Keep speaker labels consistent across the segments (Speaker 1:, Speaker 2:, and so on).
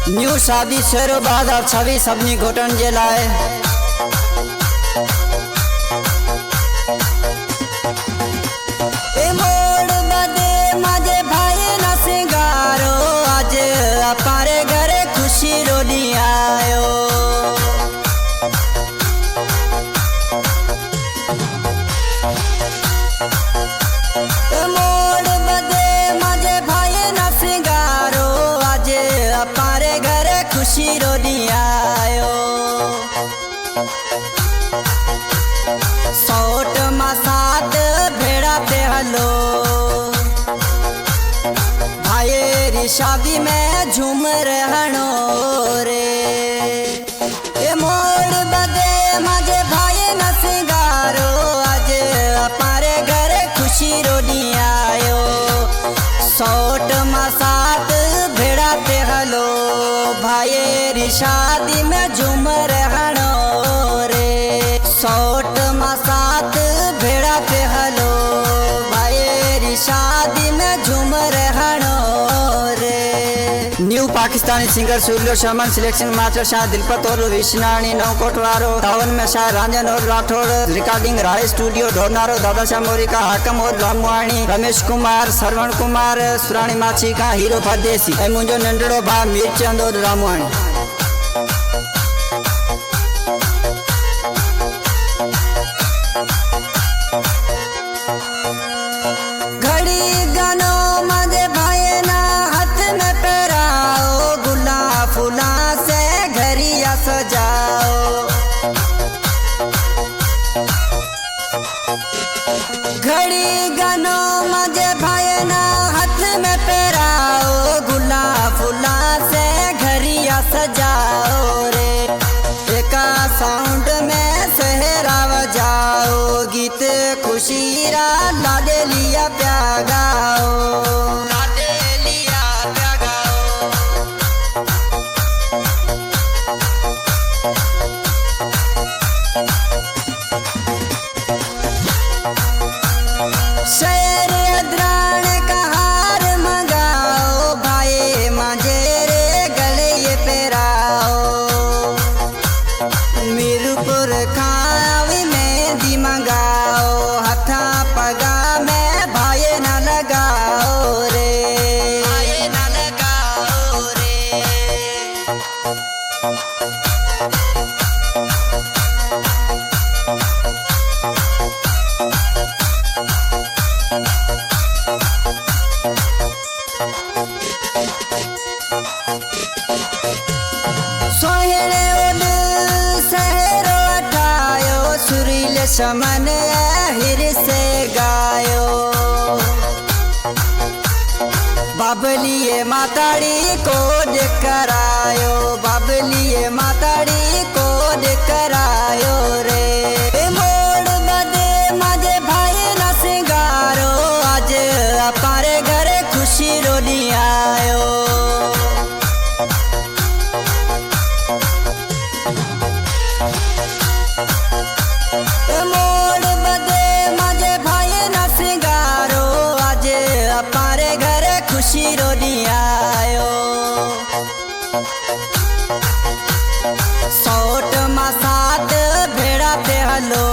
Speaker 1: New शादी शेरो 2026 सबनी घोटन जे लाए मोड़ बदे माजे भाई न सिंगारो आज अपारे घरे खुशी रोनी आयो। मोड़ बदे माजे भाई न सिंगारो आज अपारे घरे खुशी रोनी आयो। सोट मसात भेड़ा पे हलो भाई शादी में झूम रहनो रे। ए मोड़ बदे माजे भाई न सिंगारो आज अपारे घरे खुशी रोनी आयो। सोट मसात भेड़ा पे हलो भाई शादी में झूम रहनो रे। सोट मसात भेड़ा पे हलो भाई शादी में झूम रहनो रे। न्यू पाकिस्तानी सिंगर सुरलो शर्मन सिलेक्शन मास्टर शाह दिलपत और विष्णानी नौ कोटवारो तावन में शाह रंजन और राठौर रिकॉर्डिंग राय स्टूडियो ढोरनारो दादा शाह मोरी का हाकम और रामवाणी रमेश कुमार श्रवण कुमार सुरानी माछी का हीरो परदेसी ए मुंजो नंडड़ो भा मीरचंद और रामवाणी। घड़ी गानो मजे भाई ना हाथ में पहराओ गुलाब फूला से घरिया सजाओ। घड़ी गानो मजे भाई ना हाथ में पहराओ गुलाब फूला से घरिया सजाओ रे। एका साउंड में सहरा बजाओ गीत खुशी रा लाडे लिया प्या गाओ लाडे लिया प्या गाओ। शेर अद्राण का हार मंगाओ भाई मांझे रे गले ये पेराओ। मीरपुर खावी में दी मंगाओ हथा पगा में भाई न लगाओ रे भाई न लगाओ रे। सोहेले उन सहरो अठायो सुरील समन हिर से गायो। बाबलिए माताड़ी को करायो बाबलिए माताड़ी को करायो रे। मोड़ बदे माजे भाई न सिंगारो आज अपारे घरे खुशी रोनी आयो। मोड़ बदे माजे भाई न सिंगारो आज अपारे घरे खुशी रोनी आयो। सोट मसात भेड़ा पे हलो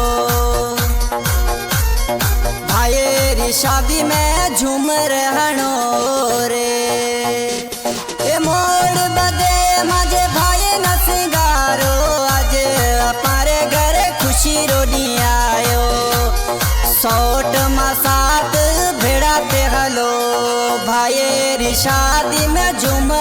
Speaker 1: भाई शादी में झूम रहनो रे। ए मोड़ बदे माजे भाई न सिंगारो आज अपारे घरे खुशी रोनी आयो। सोट मसात भेड़ा पे हलो भाई शादी में झूम